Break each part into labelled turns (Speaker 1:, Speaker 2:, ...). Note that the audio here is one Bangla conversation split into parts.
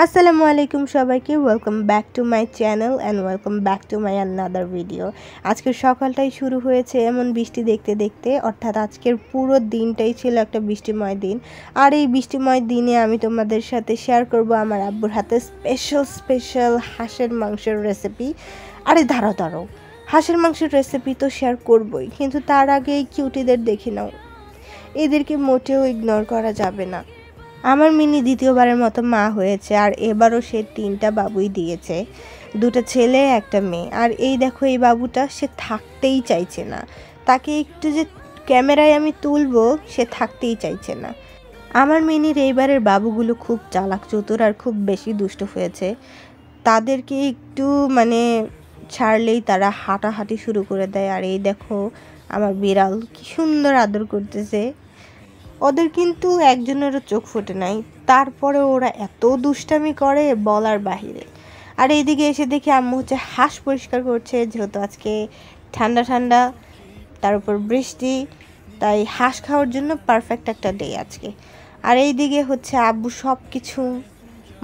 Speaker 1: আসসালামু আলাইকুম সবাইকে welcome back to my channel and welcome back to my another video. আজকের সকালটাই শুরু হয়েছে এমন বৃষ্টি দেখতে দেখতে, অর্থাৎ আজকের পুরো দিনটাই ছিল একটা বৃষ্টিময় দিন। আর এই বৃষ্টিময় দিনে আমি তোমাদের সাথে শেয়ার করব আমার আব্বুর হাতে স্পেশাল হাঁসের মাংসের রেসিপি। আরে দাঁড়াও, হাঁসের মাংসের রেসিপি তো শেয়ার করবই, কিন্তু তার আগে এই কিউটিদের দেখে নাও, এদেরকে মোটেও ইগনোর করা যাবে না। আমার মিনি দ্বিতীয়বারের মতো মা হয়েছে, আর এবারও সে 3টা বাবুই দিয়েছে, 2টা ছেলে একটা মেয়ে। আর এই দেখো, এই বাবুটা সে থাকতেই চাইছে না, তাকে একটু যে ক্যামেরায় আমি তুলবো সে থাকতেই চাইছে না। আমার মিনির এইবারের বাবুগুলো খুব চালাক চতুর আর খুব বেশি দুষ্ট হয়েছে। তাদেরকে একটু ছাড়লেই তারা হাঁটাহাঁটি শুরু করে দেয়। আর এই দেখো, আমার বিড়াল কি সুন্দর আদর করতেছে। ওদের কিন্তু একজনেরও চোখ ফোটে নাই, তারপরে ওরা এত দুষ্টামি করে বলার বাহিরে। আর এইদিকে এসে দেখি আম্মু হচ্ছে হাঁস পরিষ্কার করছে, যেহেতু আজকে ঠান্ডা ঠান্ডা, তার উপর বৃষ্টি, তাই হাঁস খাওয়ার জন্য পারফেক্ট একটা ডে আজকে। আর এইদিকে হচ্ছে আব্বু সব কিছু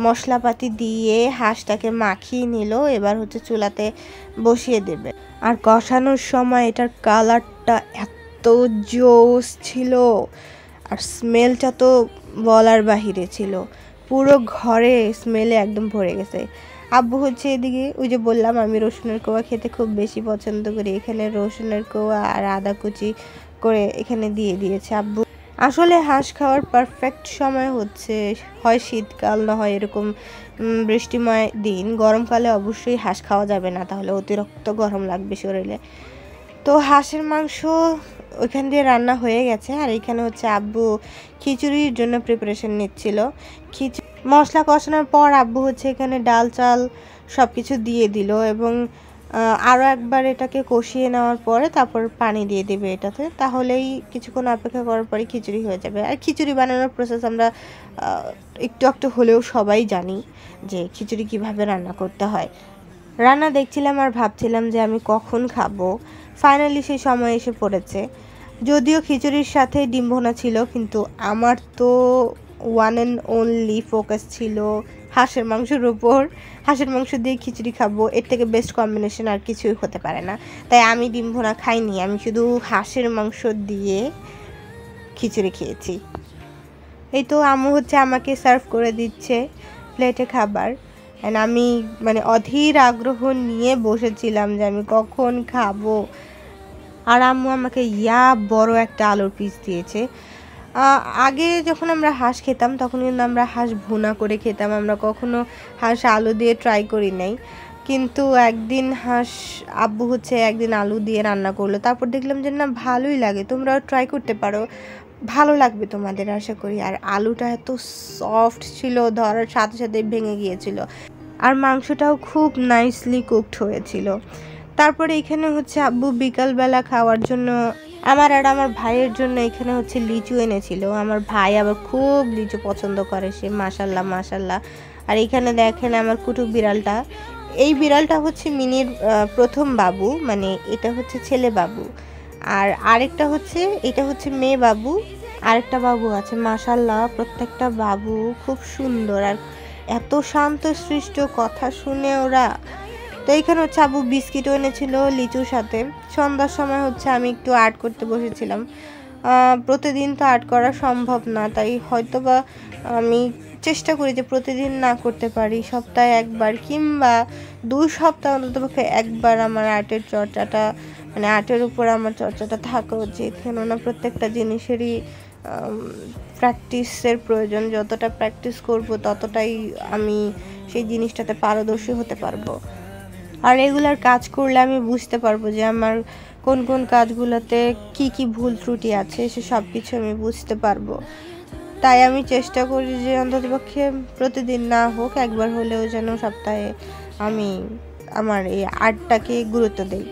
Speaker 1: মশলাপাতি দিয়ে হাঁসটাকে মাখিয়ে নিল, এবার হচ্ছে চুলাতে বসিয়ে দেবে। আর কষানোর সময় এটার কালারটা এত জোস ছিল, আর স্মেলটা তো বলার বাহিরে ছিল, পুরো ঘরে স্মেলে একদম ভরে গেছে। আব্বু হচ্ছে এদিকে, ওই যে বললাম আমি রসুনের কোয়া খেতে খুব বেশি পছন্দ করি, এখানে রসুনের কোয়া আর আদা কুচি করে এখানে দিয়ে দিয়েছে আব্বু। আসলে হাঁস খাওয়ার পারফেক্ট সময় হচ্ছে হয় শীতকাল, না হয় এরকম বৃষ্টিময় দিন। গরমকালে অবশ্যই হাঁস খাওয়া যাবে না, তাহলে অতিরিক্ত গরম লাগবে শরীরে। তো হাঁসের মাংস ওইখান দিয়ে রান্না হয়ে গেছে, আর এখানে হচ্ছে আব্বু খিচুড়ির জন্য প্রিপারেশন নিচ্ছিল। মশলা কষানোর পর আব্বু হচ্ছে এখানে ডাল চাল সব কিছু দিয়ে দিল, এবং আরও একবার এটাকে কষিয়ে নেওয়ার পরে তারপর পানি দিয়ে দেবে এটাতে, তাহলেই কিছুক্ষণ অপেক্ষা করার পরে খিচুড়ি হয়ে যাবে। আর খিচুড়ি বানানোর প্রসেস আমরা একটু হলেও সবাই জানি যে খিচুড়ি কিভাবে রান্না করতে হয়। রান্না দেখছিলাম আর ভাবছিলাম যে আমি কখন খাবো। ফাইনালি সেই সময় এসে পড়েছে। যদিও খিচুড়ির সাথে ডিম ভুনা ছিল, কিন্তু আমার তো ওয়ান অ্যান্ড অনলি ফোকাস ছিল হাঁসের মাংসের উপর। হাঁসের মাংস দিয়ে খিচুড়ি খাবো, এর থেকে বেস্ট কম্বিনেশন আর কিছুই হতে পারে না। তাই আমি ডিম ভুনা খাইনি, আমি শুধু হাঁসের মাংস দিয়ে খিচুড়ি খেয়েছি। এই তো আম্মু হচ্ছে আমাকে সার্ভ করে দিচ্ছে প্লেটে খাবার, অ্যান্ড আমি অধীর আগ্রহ নিয়ে বসেছিলাম যে আমি কখন খাবো। আর আম্মু আমাকে বড় একটা আলুর পিস দিয়েছে। আগে যখন আমরা হাঁস খেতাম তখন কিন্তু আমরা হাঁস ভুনা করে খেতাম, আমরা কখনো হাঁস আলু দিয়ে ট্রাই করি নাই। কিন্তু একদিন আব্বু হচ্ছে একদিন আলু দিয়ে রান্না করলো, তারপর দেখলাম যে না, ভালোই লাগে, তোমরাও ট্রাই করতে পারো, ভালো লাগবে তোমাদের আশা করি। আর আলুটা এত সফট ছিল, ধরার সাথে সাথে ভেঙে গিয়েছিল, আর মাংসটাও খুব নাইসলি কুকড হয়েছিল। তারপরে এখানে হচ্ছে আব্বু বিকালবেলা খাওয়ার জন্য আমার আর আমার ভাইয়ের জন্য এখানে হচ্ছে লিচু এনেছিল। আমার ভাই আবার খুব লিচু পছন্দ করে, সে মাশাল্লাহ। আর এখানে দেখেন আমার কুটুক বিড়ালটা, এই বিড়ালটা হচ্ছে মিনির প্রথম বাবু, এটা হচ্ছে ছেলে বাবু, আর আরেকটা হচ্ছে, এটা হচ্ছে মেয়ে বাবু। আরেকটা বাবু আছে, মাশাল্লাহ প্রত্যেকটা বাবু খুব সুন্দর আর এত শান্তশিষ্ট, কথা শুনে ওরা। তো এইখানে হচ্ছে আব্বু বিস্কিটও এনেছিল লিচুর সাথে। সন্ধ্যার সময় হচ্ছে আমি একটু আর্ট করতে বসেছিলাম। প্রতিদিন তো আর্ট করা সম্ভব না, তাই হয়তোবা আমি চেষ্টা করি যে প্রতিদিন না করতে পারি, সপ্তাহে একবার কিংবা 2 সপ্তাহ অন্ততপক্ষে একবার আমার আর্টের চর্চাটা, আর্টের উপর আমার চর্চাটা থাকা উচিত। কেননা প্রত্যেকটা জিনিসেরই প্র্যাকটিসের প্রয়োজন, যতটা প্র্যাকটিস করব ততটাই আমি সেই জিনিসটাতে পারদর্শী হতে পারবো। আর রেগুলার কাজ করলে আমি বুঝতে পারবো যে আমার কোন কোন কাজগুলোতে কি ভুল ত্রুটি আছে, সে সব কিছু আমি বুঝতে পারবো। তাই আমি চেষ্টা করি যে অন্ততপক্ষে প্রতিদিন না হোক, একবার হলেও যেন সপ্তাহে আমি আমার এই আর্টটাকে গুরুত্ব দিই।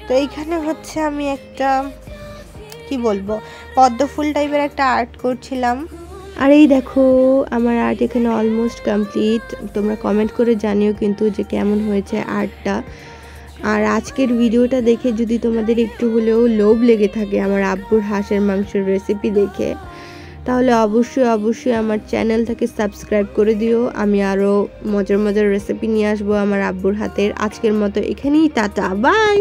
Speaker 1: তো এইখানে হচ্ছে আমি একটা পদ্ম ফুল টাইপের একটা আর্ট করছিলাম। আর এই দেখো, আমার আর্ট এখানে অলমোস্ট কমপ্লিট। তোমরা কমেন্ট করে জানিও কিন্তু যে কেমন হয়েছে আর্টটা। আর আজকের ভিডিওটা দেখে যদি তোমাদের একটু হলেও লোভ লেগে থাকে আমার আব্বুর হাঁসের মাংসের রেসিপি দেখে, তাহলে অবশ্যই আমার চ্যানেলটাকে সাবস্ক্রাইব করে দিও। আমি আরও মজার রেসিপি নিয়ে আসবো আমার আব্বুর হাতের। আজকের মতো এখানেই টাটা, বাই।